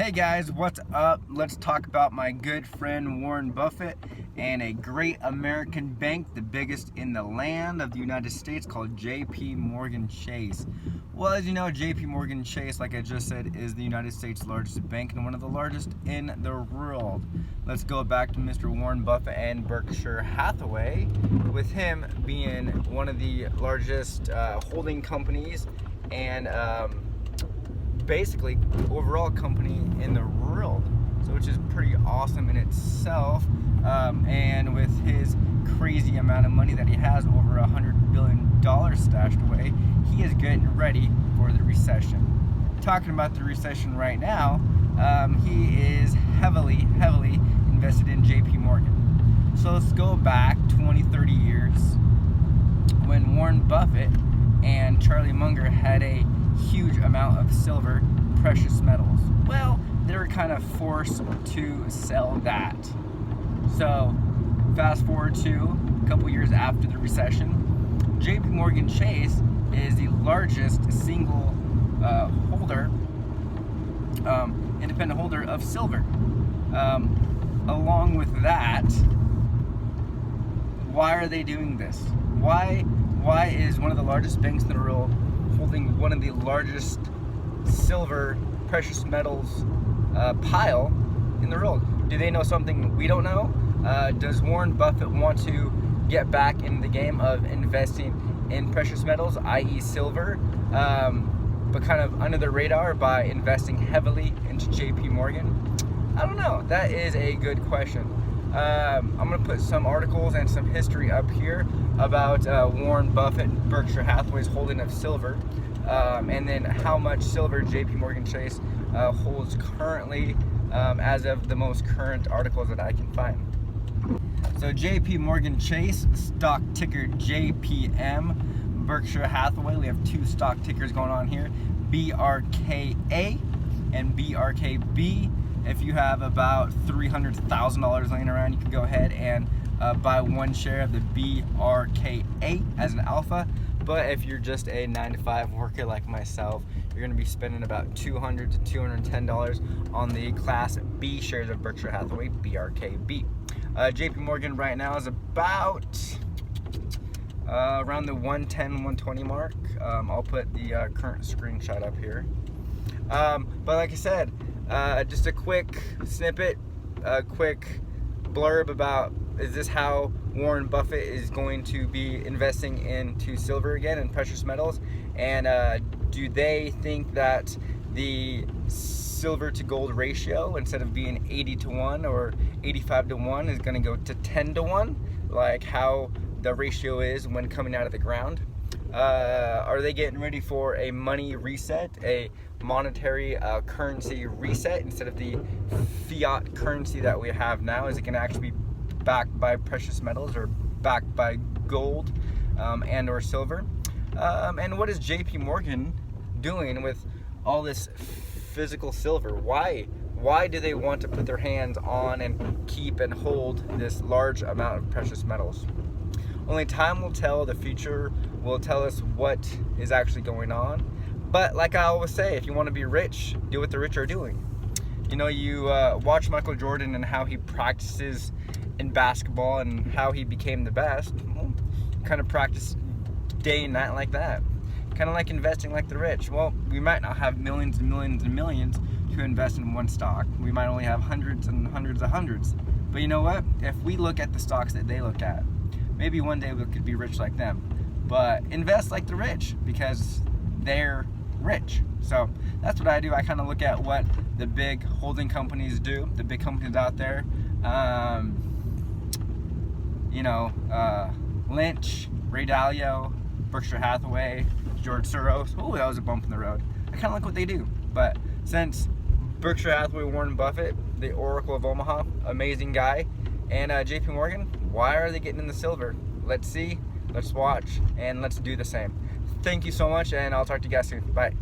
Hey guys, what's up? Let's talk about my good friend Warren Buffett and a great American bank, the biggest in the land of the United States, called JP Morgan Chase. Well, as you know, JP Morgan Chase, like I just said, is the United States' largest bank and one of the largest in the world. Let's go back to Mr. Warren Buffett and Berkshire Hathaway, with him being one of the largest holding companies and basically overall company in the world, so which is pretty awesome in itself. And with his crazy amount of money that he has, over $100 billion stashed away, he is getting ready for the recession. Talking about the recession right now, he is heavily invested in JP Morgan. So let's go back 20-30 years when Warren Buffett and Charlie Munger had a huge amount of silver, precious metals. Well, they were kind of forced to sell that. So fast forward to a couple years after the recession, JP Morgan Chase is the largest single independent holder of silver. Along with that, why are they doing this? Why is one of the largest banks in the world holding one of the largest silver precious metals pile in the world? Do they know something we don't know? Does Warren Buffett want to get back in the game of investing in precious metals, i.e. silver, but kind of under the radar by investing heavily into JP Morgan? I don't know. That is a good question. I'm going to put some articles and some history up here about Warren Buffett and Berkshire Hathaway's holding of silver, and then how much silver JP Morgan Chase holds currently, as of the most current articles that I can find. So JP Morgan Chase, stock ticker JPM. Berkshire Hathaway, we have two stock tickers going on here, BRKA and BRKB. If you have about $300,000 laying around, you can go ahead and buy one share of the BRKA as an alpha. But if you're just a 9-to-5 worker like myself, you're going to be spending about $200 to $210 on the Class B shares of Berkshire Hathaway, BRKB. JP Morgan right now is about around the 110, 120 mark. I'll put the current screenshot up here. But like I said, just a quick snippet, a quick blurb about, is this how Warren Buffett is going to be investing into silver again and precious metals? And do they think that the silver to gold ratio, instead of being 80-1 or 85-1, is going to go to 10-1, like how the ratio is when coming out of the ground? Are they getting ready for a money reset, a monetary currency reset, instead of the fiat currency that we have now? Is it going to actually be backed by precious metals, or backed by gold and or silver? And what is JP Morgan doing with all this physical silver? Why do they want to put their hands on and keep and hold this large amount of precious metals? Only time will tell. The future will tell us what is actually going on. But like I always say, if you want to be rich, do what the rich are doing. You know, you watch Michael Jordan and how he practices in basketball and how he became the best. Well, kind of practice day and night like that. Kind of like investing like the rich. Well, we might not have millions and millions and millions to invest in one stock. We might only have hundreds and hundreds of hundreds. But you know what? If we look at the stocks that they look at, maybe one day we could be rich like them. But invest like the rich, because they're rich. So that's what I do. I kind of look at what the big holding companies do, the big companies out there. Lynch, Ray Dalio, Berkshire Hathaway, George Soros. Oh, that was a bump in the road. I kind of like what they do. But since Berkshire Hathaway, Warren Buffett, the Oracle of Omaha, amazing guy, and JP Morgan, why are they getting in the silver? Let's see, let's watch, and let's do the same. Thank you so much, and I'll talk to you guys soon. Bye.